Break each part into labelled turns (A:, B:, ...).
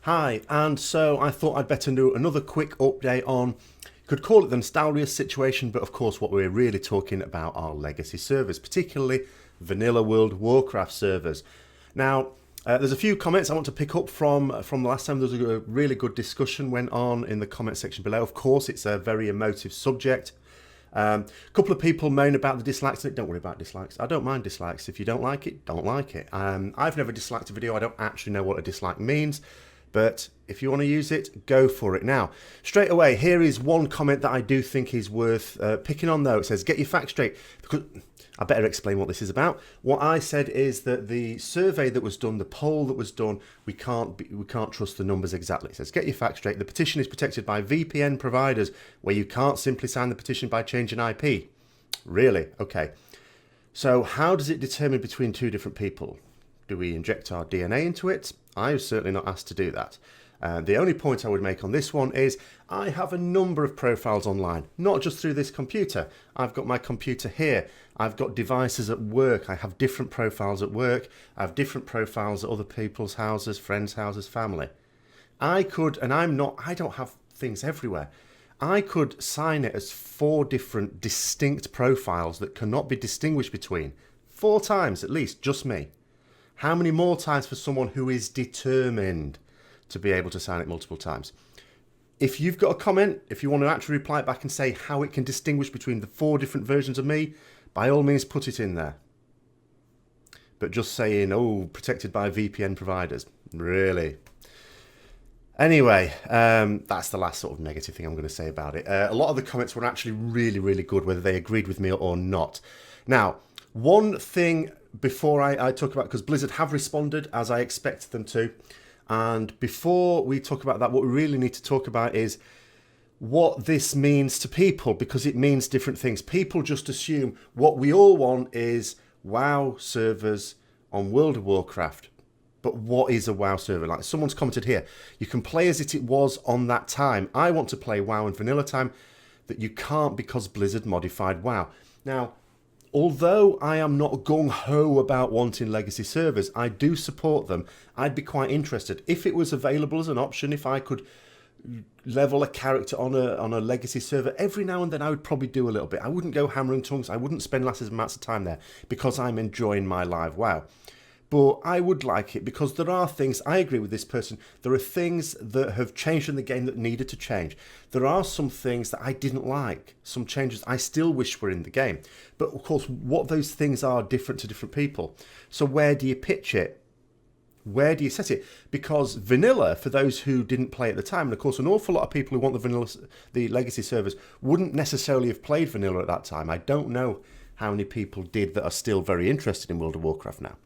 A: Hi, and so I thought I'd better do another quick update on, could call it the Nestorius situation, but of course what we're really talking about are legacy servers, particularly vanilla World of Warcraft servers. Now, there's a few comments I want to pick up from the last time. There was a really good discussion went on in the comment section below. Of course, it's a very emotive subject. A couple of people moan about the dislikes. Don't worry about dislikes. I don't mind dislikes. If you don't like it, don't like it. I've never disliked a video. I don't actually know what a dislike means. But if you want to use it, go for it. Now, straight away, here is one comment that I do think is worth picking on, though. It says, get your facts straight. Because I better explain what this is about. What I said is that the survey that was done, the poll that was done, we can't trust the numbers exactly. It says, get your facts straight. The petition is protected by VPN providers where you can't simply sign the petition by changing IP. Really? Okay. So how does it determine between two different people? Do we inject our DNA into it? I was certainly not asked to do that. The only point I would make on this one is I have a number of profiles online, not just through this computer. I've got my computer here. I've got devices at work. I have different profiles at work. I have different profiles at other people's houses, friends' houses, family. I could, and I don't have things everywhere. I could sign it as 4 different distinct profiles that cannot be distinguished between. 4 times at least, just me. How many more times for someone who is determined to be able to sign it multiple times? If you've got a comment, if you want to actually reply back and say how it can distinguish between the 4 different versions of me, by all means put it in there. But just saying, oh, protected by VPN providers, really? Anyway, that's the last sort of negative thing I'm going to say about it. A lot of the comments were actually really, really good, whether they agreed with me or not. Now, one thing before I talk about, because Blizzard have responded as I expected them to, and before we talk about that, what we really need to talk about is what this means to people, because it means different things. People just assume what we all want is WoW servers on World of Warcraft. But what is a WoW server? Like someone's commented here, you can play as it was on that time. I want to play WoW in vanilla time, that you can't because Blizzard modified WoW. Now, although I am not gung-ho about wanting legacy servers, I do support them. I'd be quite interested. If it was available as an option, if I could level a character on a legacy server, every now and then I would probably do a little bit. I wouldn't go hammer and tongs. I wouldn't spend massive amounts of time there because I'm enjoying my live WoW. But I would like it because there are things, I agree with this person, there are things that have changed in the game that needed to change. There are some things that I didn't like, some changes I still wish were in the game. But of course, what those things are different to different people. So where do you pitch it? Where do you set it? Because vanilla, for those who didn't play at the time, and of course an awful lot of people who want the legacy servers wouldn't necessarily have played vanilla at that time. I don't know how many people did that are still very interested in World of Warcraft now.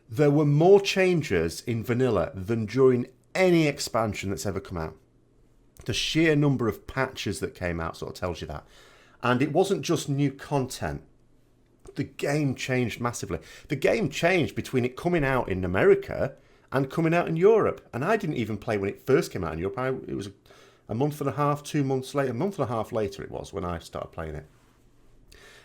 A: There were more changes in vanilla than during any expansion that's ever come out. The sheer number of patches that came out sort of tells you that. And it wasn't just new content. The game changed massively. The game changed between it coming out in America and coming out in Europe. And I didn't even play when it first came out in Europe. It was a month and a half, 2 months later, a month and a half later it was when I started playing it.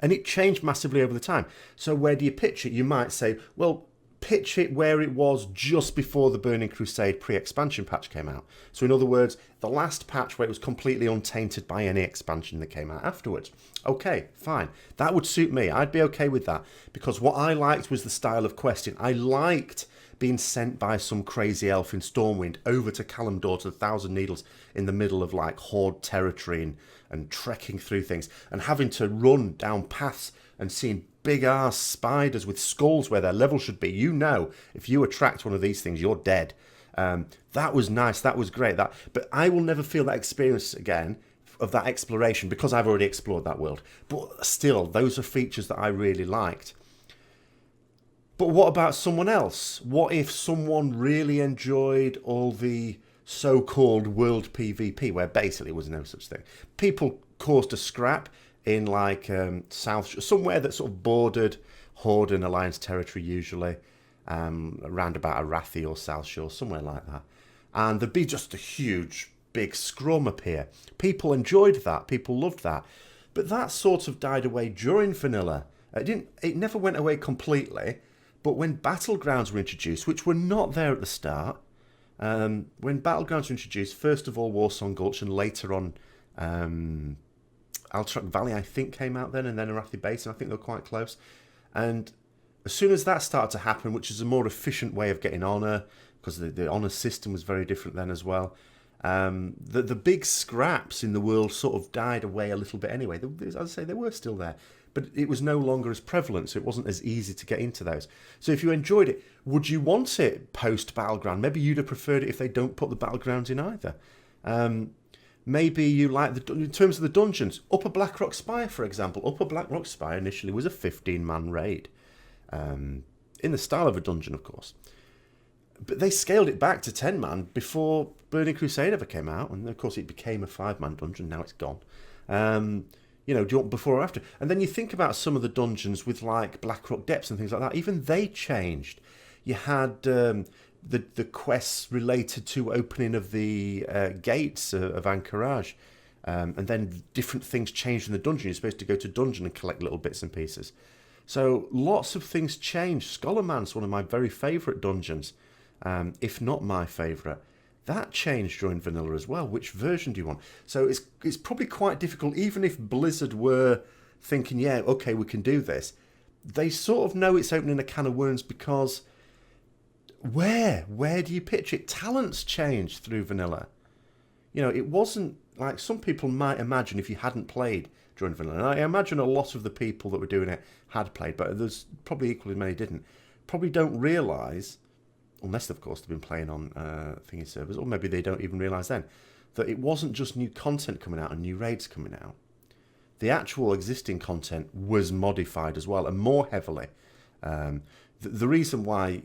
A: And it changed massively over the time. So where do you pitch it? You might say, well, pitch it where it was just before the Burning Crusade pre-expansion patch came out. So in other words, the last patch where it was completely untainted by any expansion that came out afterwards. Okay, fine. That would suit me. I'd be okay with that. Because what I liked was the style of questing. I liked being sent by some crazy elf in Stormwind over to Kalimdor to the Thousand Needles in the middle of like Horde territory and trekking through things and having to run down paths and seeing big-ass spiders with skulls where their level should be. You know, if you attract one of these things, you're dead. That was nice. That was great. But I will never feel that experience again of that exploration because I've already explored that world. But still, those are features that I really liked. But what about someone else? What if someone really enjoyed all the so-called world PvP, where basically there was no such thing? People caused a scrap in like South, somewhere that sort of bordered Horde and Alliance territory usually, around about Arathi or South Shore, somewhere like that. And there'd be just a huge, big scrum appear. People enjoyed that. People loved that. But that sort of died away during vanilla. It never went away completely. But when battlegrounds were introduced, which were not there at the start, When Battlegrounds were introduced, first of all Warsong Gulch, and later on Alterac Valley, I think, came out then, and then Arathi Basin, I think they were quite close. And as soon as that started to happen, which is a more efficient way of getting honour, because the honour system was very different then as well, the big scraps in the world sort of died away a little bit anyway. As I say, they were still there, but it was no longer as prevalent, so it wasn't as easy to get into those. So if you enjoyed it, would you want it post-Battleground? Maybe you'd have preferred it if they don't put the Battlegrounds in either. Maybe you like in terms of the dungeons. Upper Blackrock Spire, for example. Upper Blackrock Spire initially was a 15-man raid. In the style of a dungeon, of course. But they scaled it back to 10-man before Burning Crusade ever came out. And, of course, it became a 5-man dungeon. Now it's gone. Do you want before or after? And then you think about some of the dungeons with, like, Blackrock Depths and things like that. Even they changed. You had the quests related to opening of the gates of Anchorage. And then different things changed in the dungeon. You're supposed to go to dungeon and collect little bits and pieces. So lots of things changed. Scholarman's one of my very favourite dungeons, if not my favourite. That changed during vanilla as well. Which version do you want? So it's probably quite difficult, even if Blizzard were thinking, yeah, okay, we can do this. They sort of know it's opening a can of worms because where do you pitch it? Talents changed through vanilla. It wasn't like some people might imagine if you hadn't played during vanilla. And I imagine a lot of the people that were doing it had played, but there's probably equally many didn't. Probably don't realise, unless of course they've been playing on thingy servers, or maybe they don't even realise then, that it wasn't just new content coming out and new raids coming out. The actual existing content was modified as well, and more heavily. The reason why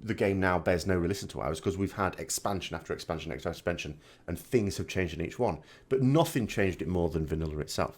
A: the game now bears no relation to ours because we've had expansion after expansion after expansion, and things have changed in each one, but nothing changed it more than vanilla itself.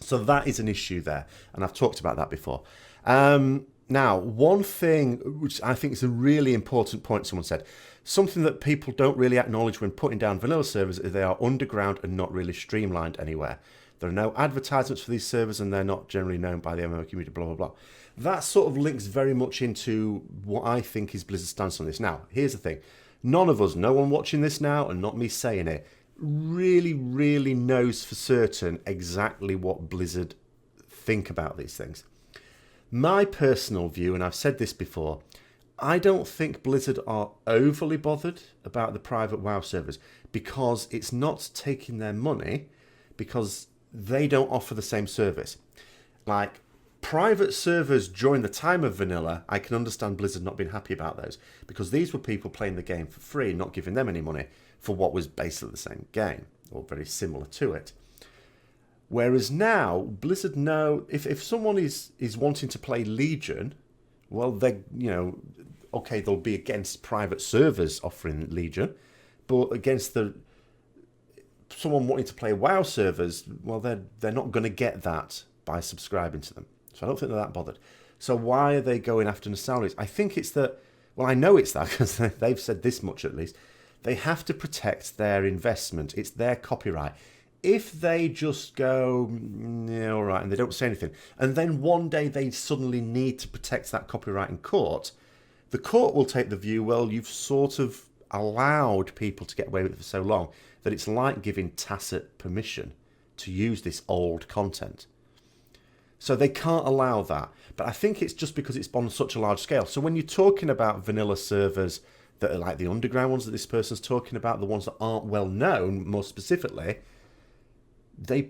A: So that is an issue there, and I've talked about that before. Now, one thing which I think is a really important point someone said, something that people don't really acknowledge when putting down vanilla servers is they are underground and not really streamlined anywhere. There are no advertisements for these servers, and they're not generally known by the MMO community, blah, blah, blah. That sort of links very much into what I think is Blizzard's stance on this. Now, here's the thing. None of us, no one watching this now, and not me saying it, really, really knows for certain exactly what Blizzard think about these things. My personal view, and I've said this before, I don't think Blizzard are overly bothered about the private WoW servers because it's not taking their money, because they don't offer the same service. Like, private servers during the time of vanilla, I can understand Blizzard not being happy about those, because these were people playing the game for free, not giving them any money for what was basically the same game, or very similar to it. Whereas now, Blizzard know if someone is wanting to play Legion, well, okay, they'll be against private servers offering Legion, but against someone wanting to play WoW servers, well, they're not going to get that by subscribing to them. So I don't think they're that bothered. So why are they going after Nestorius? I think it's that, well, I know it's that because they've said this much at least. They have to protect their investment. It's their copyright. If they just go, yeah, all right, and they don't say anything, and then one day they suddenly need to protect that copyright in court, the court will take the view, well, you've sort of allowed people to get away with it for so long that it's like giving tacit permission to use this old content. So they can't allow that. But I think it's just because it's on such a large scale. So when you're talking about vanilla servers that are like the underground ones that this person's talking about, the ones that aren't well known, more specifically, I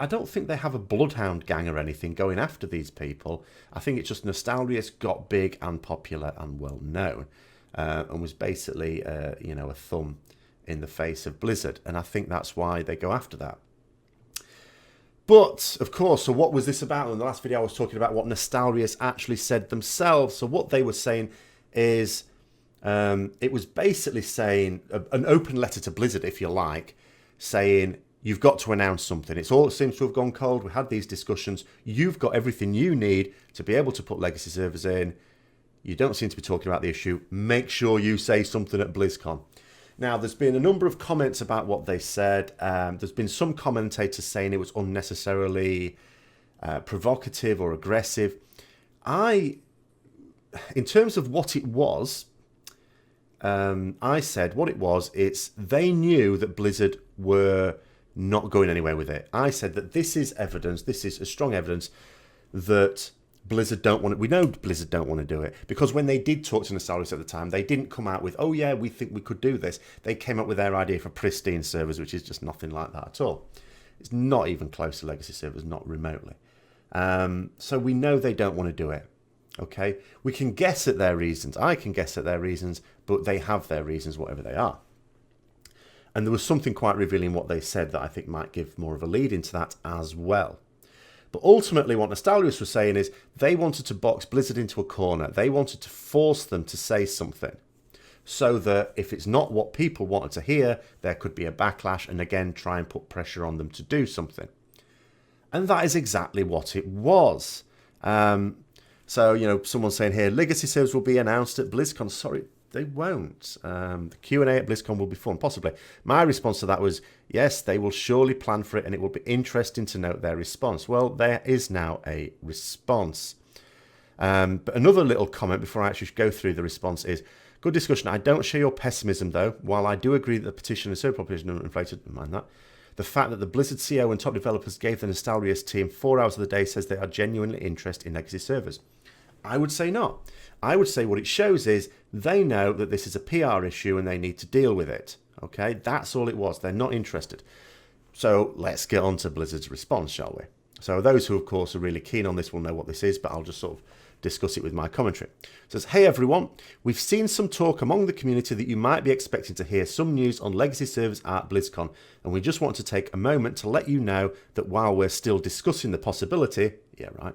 A: don't think they have a bloodhound gang or anything going after these people. I think it's just Nestorius got big and popular and well known, and was basically, a thumb in the face of Blizzard. And I think that's why they go after that. But, of course, so what was this about? In the last video, I was talking about what Nestorius actually said themselves. So what they were saying is, it was basically saying, an open letter to Blizzard, if you like, saying, you've got to announce something. It seems to have gone cold. We had these discussions. You've got everything you need to be able to put legacy servers in. You don't seem to be talking about the issue. Make sure you say something at BlizzCon. Now, there's been a number of comments about what they said. There's been some commentators saying it was unnecessarily provocative or aggressive. In terms of what it was, I said what it was, it's they knew that Blizzard were not going anywhere with it. I said that this is evidence, this is a strong evidence that Blizzard don't want it. We know Blizzard don't want to do it, because when they did talk to Nestorius at the time, they didn't come out with, oh yeah, we think we could do this. They came up with their idea for pristine servers, which is just nothing like that at all. It's not even close to legacy servers, not remotely. So we know they don't want to do it. Okay, we can guess at their reasons. I can guess at their reasons, but they have their reasons, whatever they are. And there was something quite revealing what they said that I think might give more of a lead into that as well. But ultimately what Nestorius was saying is they wanted to box Blizzard into a corner. They wanted to force them to say something so that if it's not what people wanted to hear, there could be a backlash, and again try and put pressure on them to do something. And that is exactly what it was. So, you know, someone's saying here, legacy servers will be announced at BlizzCon. Sorry, they won't. The Q&A at BlizzCon will be fun, possibly. My response to that was, yes, they will surely plan for it, and it will be interesting to note their response. Well, there is now a response. But another little comment before I actually go through the response is, good discussion. I don't share your pessimism, though. While I do agree that the petition and server population are inflated, mind that. The fact that the Blizzard CEO and top developers gave the Nestorius team 4 hours of the day says they are genuinely interested in legacy servers. I would say not. I would say what it shows is they know that this is a PR issue and they need to deal with it. Okay, that's all it was. They're not interested. So let's get on to Blizzard's response, shall we? So those who, of course, are really keen on this will know what this is, but I'll just sort of discuss it with my commentary. It says, hey everyone, we've seen some talk among the community that you might be expecting to hear some news on legacy servers at BlizzCon, and we just want to take a moment to let you know that while we're still discussing the possibility, yeah right,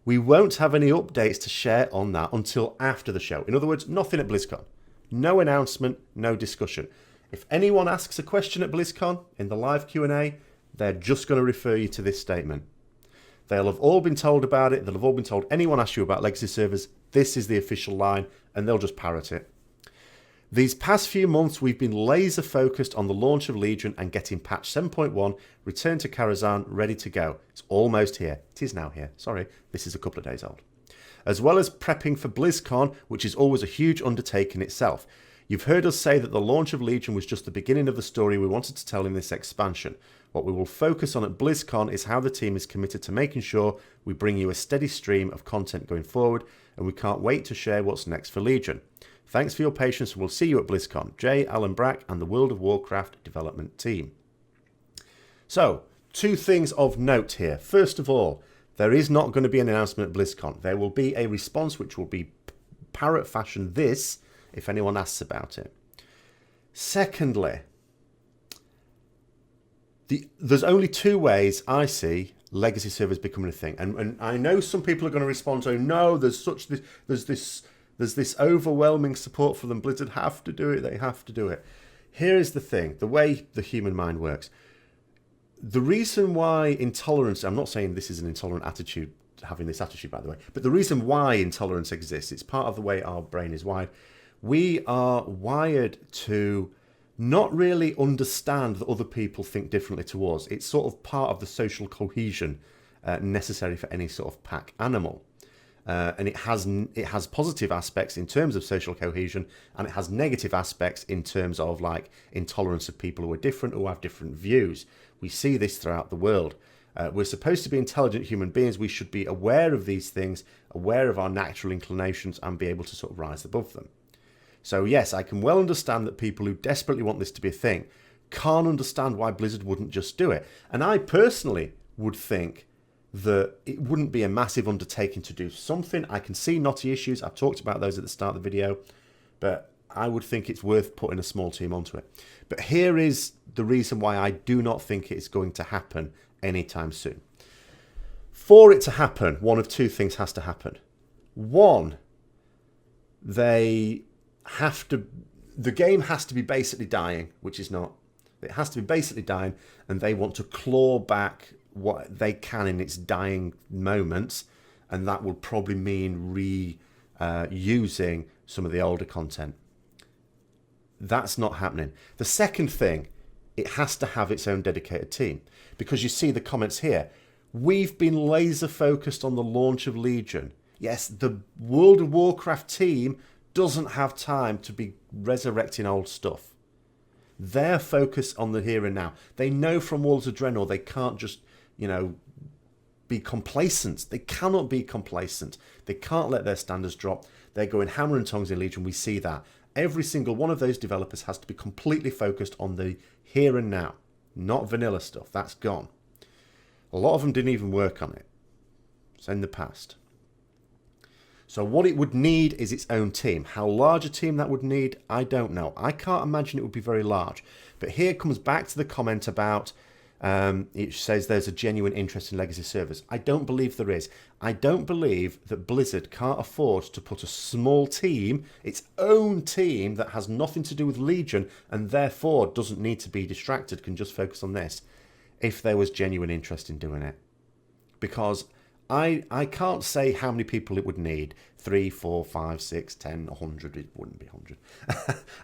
A: we won't have any updates to share on that until after the show. In other words, nothing at BlizzCon. No announcement, no discussion. If anyone asks a question at BlizzCon in the live Q&A, they're just going to refer you to this statement. They'll have all been told about it. They'll have all been told, anyone asks you about legacy servers, this is the official line, and they'll just parrot it. These past few months, we've been laser focused on the launch of Legion and getting patch 7.1, Return to Karazhan, ready to go. It's almost here. It is now here. Sorry, this is a couple of days old. As well as prepping for BlizzCon, which is always a huge undertaking itself. You've heard us say that the launch of Legion was just the beginning of the story we wanted to tell in this expansion. What we will focus on at BlizzCon is how the team is committed to making sure we bring you a steady stream of content going forward, and we can't wait to share what's next for Legion. Thanks for your patience, and we'll see you at BlizzCon. Jay, Alan Brack, and the World of Warcraft development team. So, 2 things of note here. First of all, there is not going to be an announcement at BlizzCon. There will be a response which will be parrot fashion this, if anyone asks about it. Secondly, there's only 2 ways I see legacy servers becoming a thing. And I know some people are going to respond to, no, there's this overwhelming support for them. Blizzard have to do it. They have to do it. Here is the thing, the way the human mind works. The reason why intolerance, I'm not saying this is an intolerant attitude, having this attitude, by the way, but the reason why intolerance exists, it's part of the way our brain is wired. We are wired to not really understand that other people think differently to us. It's sort of part of the social cohesion necessary for any sort of pack animal. And it has positive aspects in terms of social cohesion, and it has negative aspects in terms of like intolerance of people who are different, who have different views. We see this throughout the world. We're supposed to be intelligent human beings. We should be aware of these things, aware of our natural inclinations, and be able to sort of rise above them. So yes, I can well understand that people who desperately want this to be a thing can't understand why Blizzard wouldn't just do it. And I personally would think that it wouldn't be a massive undertaking to do something. I can see knotty issues. I've talked about those at the start of the video, but I would think it's worth putting a small team onto it. But here is the reason why I do not think it's going to happen anytime soon. For it to happen, one of 2 things has to happen. One, the game has to be basically dying, which is not. It has to be basically dying, and they want to claw back what they can in its dying moments, and that will probably mean reusing some of the older content. That's not happening. The second thing, it has to have its own dedicated team, because you see the comments here. We've been laser focused on the launch of Legion. Yes, the World of Warcraft team doesn't have time to be resurrecting old stuff. They're focused on the here and now. They know from Walls of Draenor they can't just, be complacent. They cannot be complacent. They can't let their standards drop. They're going hammer and tongs in Legion. We see that. Every single one of those developers has to be completely focused on the here and now, not vanilla stuff. That's gone. A lot of them didn't even work on it. It's in the past. So what it would need is its own team. How large a team that would need, I don't know. I can't imagine it would be very large. But here comes back to the comment about it says there's a genuine interest in legacy servers. I don't believe there is. I don't believe that Blizzard can't afford to put a small team, its own team that has nothing to do with Legion and therefore doesn't need to be distracted, can just focus on this, if there was genuine interest in doing it. Because I can't say how many people it would need. 3, 4, 5, 6, 10, 100. It wouldn't be 100.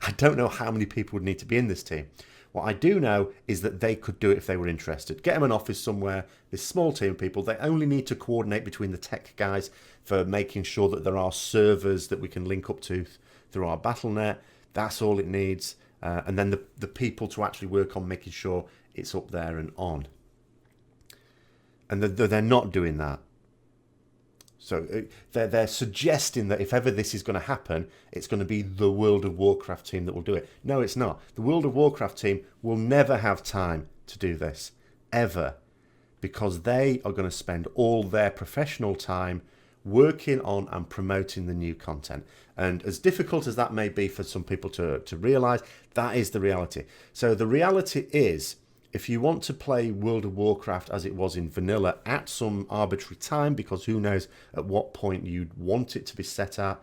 A: I don't know how many people would need to be in this team. What I do know is that they could do it if they were interested. Get them an office somewhere, this small team of people. They only need to coordinate between the tech guys for making sure that there are servers that we can link up to through our Battle.net. That's all it needs. And then the people to actually work on making sure it's up there and on. And they're not doing that. So they're suggesting that if ever this is going to happen, it's going to be the World of Warcraft team that will do it. No, it's not. The World of Warcraft team will never have time to do this, ever, because they are going to spend all their professional time working on and promoting the new content. And as difficult as that may be for some people to realise, that is the reality. So the reality is, if you want to play World of Warcraft as it was in vanilla at some arbitrary time, because who knows at what point you'd want it to be set at,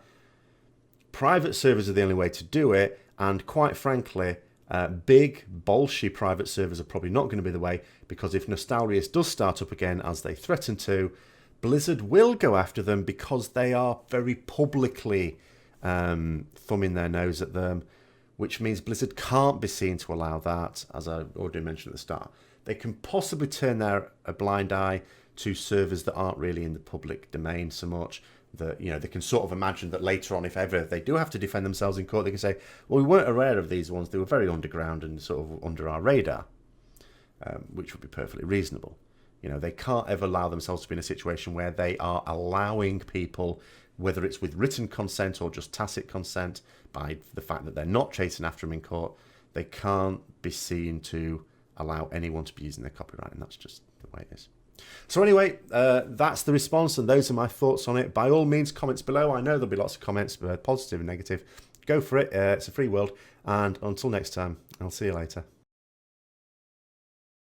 A: private servers are the only way to do it. And quite frankly, big, bolshy private servers are probably not going to be the way, because if Nestorius does start up again, as they threaten to, Blizzard will go after them because they are very publicly thumbing their nose at them, which means Blizzard can't be seen to allow that, as I already mentioned at the start. They can possibly turn a blind eye to servers that aren't really in the public domain so much that, they can sort of imagine that later on, if ever they do have to defend themselves in court, they can say, well, we weren't aware of these ones. They were very underground and sort of under our radar, which would be perfectly reasonable. They can't ever allow themselves to be in a situation where they are allowing people, whether it's with written consent or just tacit consent, by the fact that they're not chasing after them in court, they can't be seen to allow anyone to be using their copyright, and that's just the way it is. So anyway, that's the response, and those are my thoughts on it. By all means, comments below. I know there'll be lots of comments, positive and negative. Go for it. It's a free world, and until next time, I'll see you later.